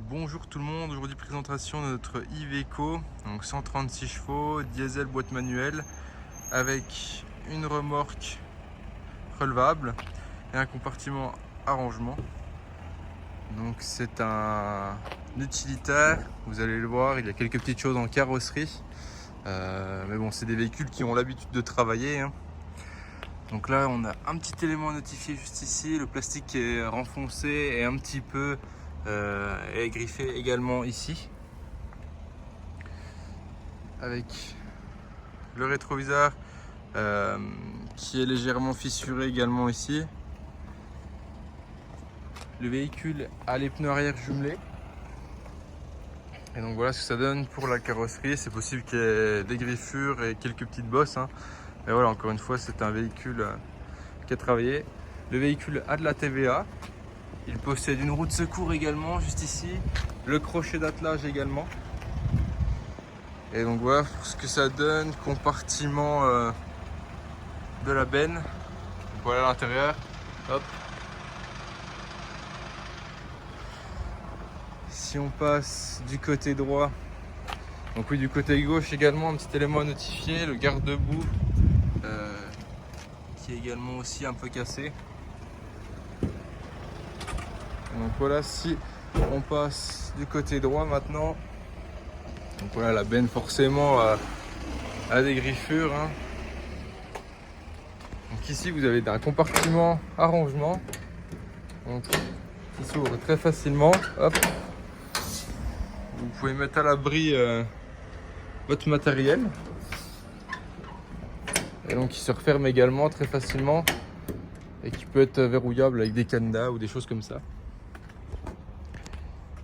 Bonjour tout le monde, aujourd'hui présentation de notre Iveco, donc 136 chevaux, diesel boîte manuelle avec une remorque relevable et un compartiment à rangement. Donc c'est un utilitaire, vous allez le voir, il y a quelques petites choses en carrosserie, mais bon, c'est des véhicules qui ont l'habitude de travailler, hein. Donc là on a un petit élément notifié juste ici, le plastique est renfoncé et un petit peu est griffé également ici, avec le rétroviseur qui est légèrement fissuré également ici. Le véhicule a les pneus arrière jumelés. Et donc voilà ce que ça donne pour la carrosserie. C'est possible qu'il y ait des griffures et quelques petites bosses, hein. Mais voilà, encore une fois, c'est un véhicule qui a travaillé. Le véhicule a de la TVA. Il possède une roue de secours également, juste ici. Le crochet d'attelage également. Et donc voilà pour ce que ça donne. Compartiment de la benne. Donc voilà l'intérieur. Hop. Si on passe du côté droit, donc oui, du côté gauche également, un petit élément à notifier, le garde-boue qui est également aussi un peu cassé. Donc voilà, si on passe du côté droit maintenant, donc voilà, la benne forcément a des griffures, hein. Donc ici vous avez un compartiment à rangement, donc, qui s'ouvre très facilement. Hop. Vous pouvez mettre à l'abri votre matériel. Et donc il se referme également très facilement et qui peut être verrouillable avec des cadenas ou des choses comme ça.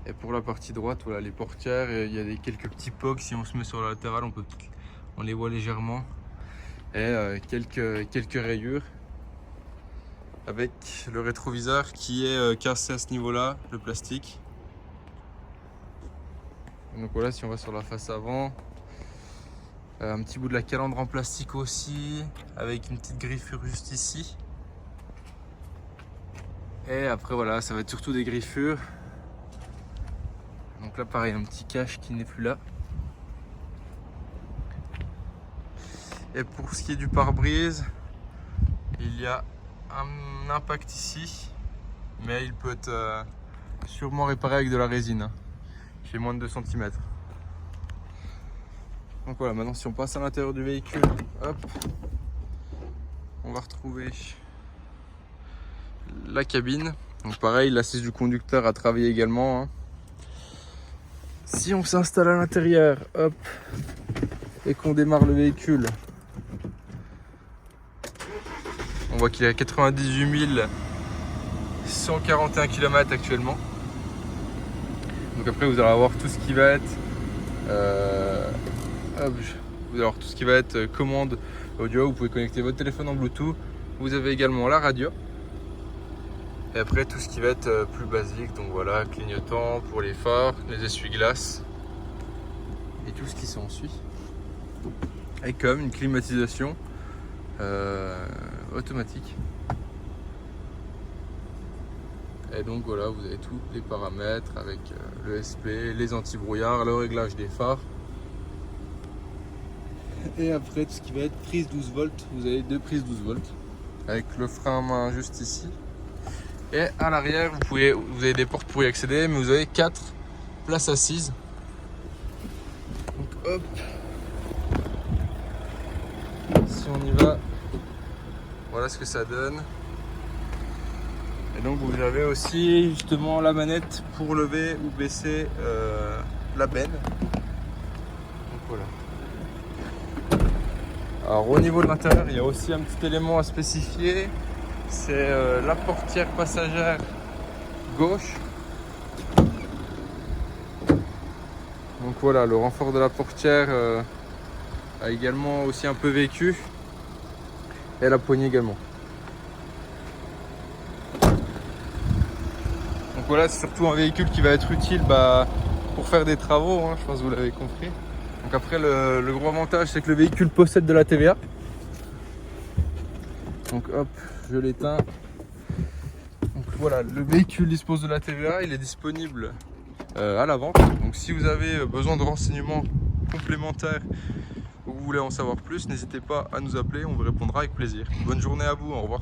Et pour la partie droite, voilà les portières, il y a quelques petits pocs. Si on se met sur la latérale, on les voit légèrement. Et quelques rayures avec le rétroviseur qui est cassé à ce niveau-là, le plastique. Donc voilà, si on va sur la face avant, un petit bout de la calandre en plastique aussi, avec une petite griffure juste ici. Et après voilà, ça va être surtout des griffures. Donc là pareil, un petit cache qui n'est plus là. Et pour ce qui est du pare-brise, il y a un impact ici, mais il peut être sûrement réparé avec de la résine, hein. Il fait moins de 2 cm. Donc voilà, maintenant si on passe à l'intérieur du véhicule, hop, on va retrouver la cabine. Donc pareil, l'assise du conducteur a travaillé également, hein. Si on s'installe à l'intérieur, hop, et qu'on démarre le véhicule, on voit qu'il est à 98 141 km actuellement. Donc après vous allez avoir tout ce qui va être vous allez avoir tout ce qui va être commande audio. Vous pouvez connecter votre téléphone en Bluetooth. Vous avez également la radio. Et après tout ce qui va être plus basique, donc voilà, clignotant pour les phares, les essuie-glaces et tout ce qui s'ensuit. Et comme une climatisation automatique. Et donc voilà, vous avez tous les paramètres avec le SP, les anti-brouillard, le réglage des phares. Et après tout ce qui va être prise 12 volts, vous avez 2 prises 12 volts avec le frein à main juste ici. Et à l'arrière, vous avez des portes pour y accéder, mais vous avez 4 places assises. Donc hop, si on y va, voilà ce que ça donne. Et donc vous avez aussi justement la manette pour lever ou baisser la benne. Donc voilà. Alors au niveau de l'intérieur, il y a aussi un petit élément à spécifier. C'est la portière passagère gauche. Donc voilà, le renfort de la portière a également aussi un peu vécu. Et la poignée également. Donc voilà, c'est surtout un véhicule qui va être utile pour faire des travaux, hein, je pense que vous l'avez compris. Donc après, le gros avantage, c'est que le véhicule possède de la TVA. Donc hop, je l'éteins. Donc voilà, le véhicule dispose de la TVA, il est disponible à la vente. Donc si vous avez besoin de renseignements complémentaires ou vous voulez en savoir plus, n'hésitez pas à nous appeler, on vous répondra avec plaisir. Bonne journée à vous, au revoir.